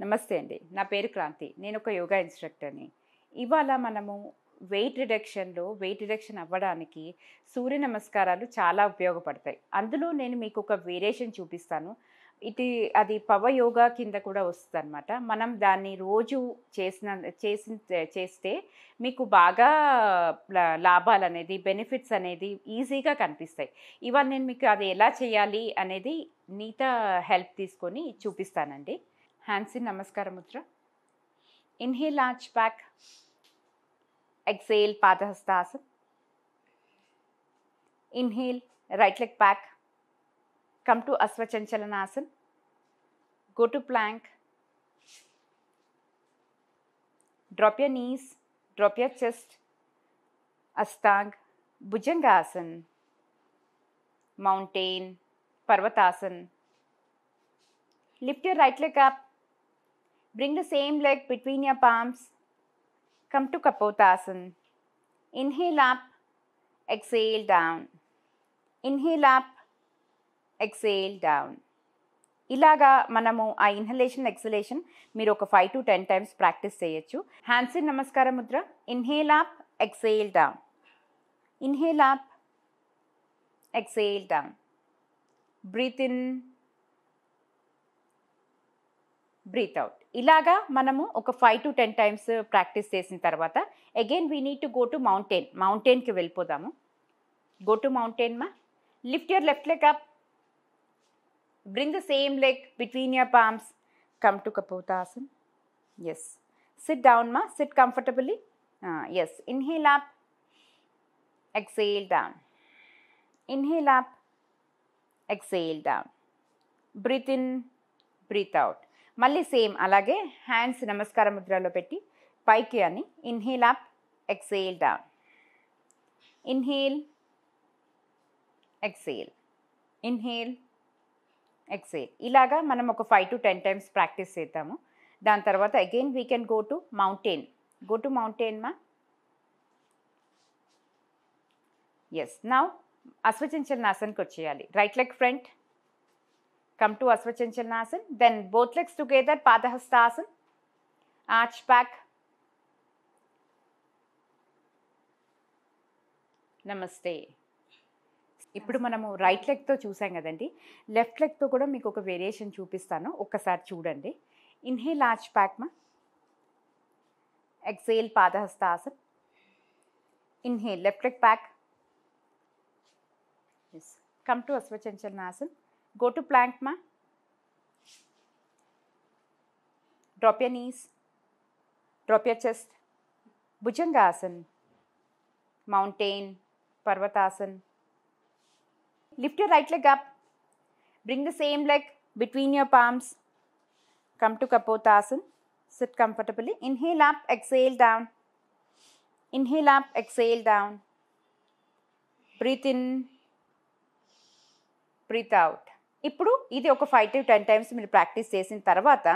నమస్తే అండి. నా పేరు క్రాంతి. నేను ఒక యోగా ఇన్‌స్ట్రక్టర్‌ని. ఇవాళ మనము వెయిట్ రిడక్షన్ అవ్వడానికి సూర్య నమస్కారాలు చాలా ఉపయోగపడతాయి. అందులో నేను మీకు ఒక వేరియేషన్ చూపిస్తాను. అది పవర్ యోగా కింద కూడా వస్తదనమాట. మనం దాన్ని రోజు చేస్తే మీకు బాగా లాభాలనేది, బెనిఫిట్స్ అనేది ఈజీగా కనిపిస్తాయి. ఇవాళ నేను మీకు అది ఎలా చేయాలి అనేది నీతా హెల్ప్ తీసుకొని చూపిస్తానండి. హ్యాండ్స్ ఇన్ నమస్కార ముద్ర. Inhale arch back. Exhale Padahastasana. Inhale right leg back. Come to Asvachanchalanasan. Go to plank. Drop your knees. Drop your chest. Astang. Bhujangasana. Mountain. Parvatasana. Lift your right leg up. Bring the same leg between your palms. Come to Kapotasana. Inhale up, exhale down. Inhale up, exhale down. ఇలాగా మనము ఆ inhalation exhalation మీరు ఒక 5 to 10 times practice చేయొచ్చు. Hands in నమస్కార ముద్ర. Inhale up, exhale down. Inhale up, exhale down. Breathe in, breathe out. ఇలాగా మనము ఒక 5 to 10 times ప్రాక్టీస్ చేసిన తర్వాత again we need to go to మౌంటైన్కి వెళ్ళిపోదాము. గో టు మౌంటైన్ మా. Lift your left leg up. Bring the same leg between your palms. Come to Kapotasan. Yes. Sit down మా. Sit comfortably. Yes. Inhale up, exhale down. Inhale up, exhale down. Breathe in, breathe out. మళ్ళీ same అలాగే hands నమస్కార ముద్రలో పెట్టి పైకి అని. Inhale up, exhale down. Inhale, exhale. Inhale, exhale. ఇలాగా మనం ఒక 5 to 10 times ప్రాక్టీస్ చేద్దాము. దాని తర్వాత again we can go to mountain. Go to mountain మా. ఎస్. నౌ అశ్వచంచలనాసన్కి వచ్చేయాలి. Right leg front. Come to Asvachanchalanasan. Then both legs together, Padahastasana. Arch back. నమస్తే. ఇప్పుడు మనము రైట్ లెగ్తో చూసాం కదండి. లెఫ్ట్ లెగ్తో కూడా మీకు ఒక వేరియేషన్ చూపిస్తాను, ఒక్కసారి చూడండి. ఇన్హేల్ ఆర్చ్ బ్యాక్ మా. Exhale Padahastasan. Inhale left leg back. Yes. Come to Ashwachanchalanasan. Go to plank ma. Drop your knees. Drop your chest. Bhujangasana. Mountain. Parvatasana. Lift your right leg up. Bring the same leg between your palms. Come to Kapotasana. Sit comfortably. Inhale up, exhale down. Inhale up, exhale down. Breathe in. Breathe out. ఇప్పుడు ఇది ఒక 5 to 10 times మీరు practice చేసిన తర్వాత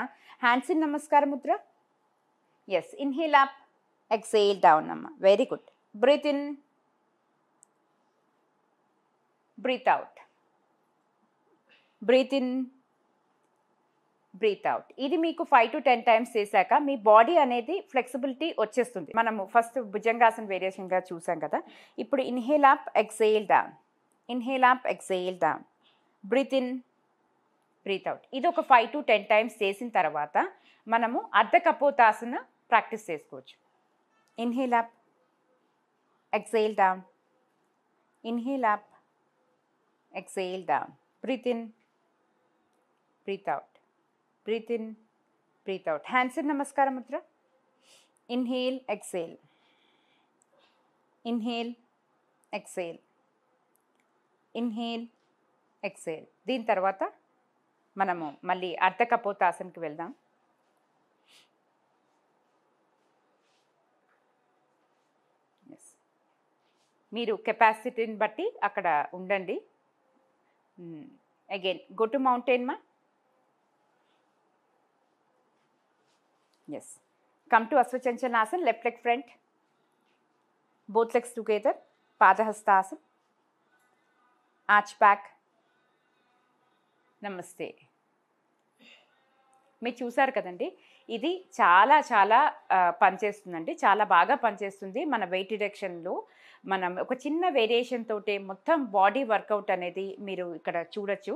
hands in నమస్కార ముద్ర. Yes. Inhale up, exhale down అమ్మ. Very good. Breathe in, breathe out. Breathe in, breathe out. ఇది మీకు 5 to 10 times చేశాక మీ బాడీ అనేది ఫ్లెక్సిబిలిటీ వచ్చేస్తుంది. మనము ఫస్ట్ భుజంగాసన వేరియేషన్గా చూసాం కదా. ఇప్పుడు inhale up, exhale down. Inhale up, exhale down. Breathe in, breathe out. ఇది ఒక 5 to 10 times చేసిన తర్వాత మనము అర్ధ కపోతాసన ప్రాక్టీస్ చేసుకోవచ్చు. Inhale up, exhale down. Inhale up, exhale down. Breathe in, breathe out. Breathe in, breathe out. Hands in నమస్కార ముద్ర. Inhale, exhale. Inhale, exhale. Inhale, exhale. దీని తర్వాత మనము మళ్ళీ అర్ధ కపోతాసనకి వెళ్దాం. ఎస్. మీరు కెపాసిటీని బట్టి అక్కడ ఉండండి. అగైన్ గో టు మౌంటైన్ మా. Yes. Come to Ashwachanchalanasan. Left leg front. Both legs together. Padahastasan. Arch back. నమస్తే. మీరు చూసారు కదండి, ఇది చాలా చాలా పనిచేస్తుందండి, చాలా బాగా పనిచేస్తుంది. మన వెయిట్ రిడక్షన్లో మనం ఒక చిన్న వేరియేషన్ తోటే మొత్తం బాడీ వర్కౌట్ అనేది మీరు ఇక్కడ చూడొచ్చు.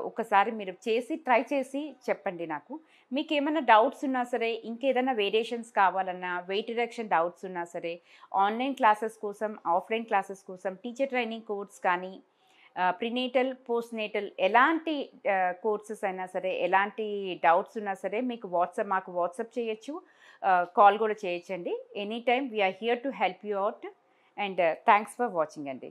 ఒకసారి మీరు ట్రై చేసి చెప్పండి నాకు. మీకు ఏమైనా డౌట్స్ ఉన్నా సరే, ఇంకేదైనా వేరియేషన్స్ కావాలన్నా, వెయిట్ రిడక్షన్ డౌట్స్ ఉన్నా సరే, ఆన్లైన్ క్లాసెస్ కోసం, ఆఫ్లైన్ క్లాసెస్ కోసం, టీచర్ ట్రైనింగ్ కోర్స్ కానీ, ప్రినేటల్, పోస్ట్ నేటల్ ఎలాంటి కోర్సెస్ అయినా సరే, ఎలాంటి డౌట్స్ ఉన్నా సరే మీకు మాకు వాట్సాప్ చేయొచ్చు, కాల్ కూడా చేయొచ్చండి. Any time we are here to help you out. And thanks for watching అండి.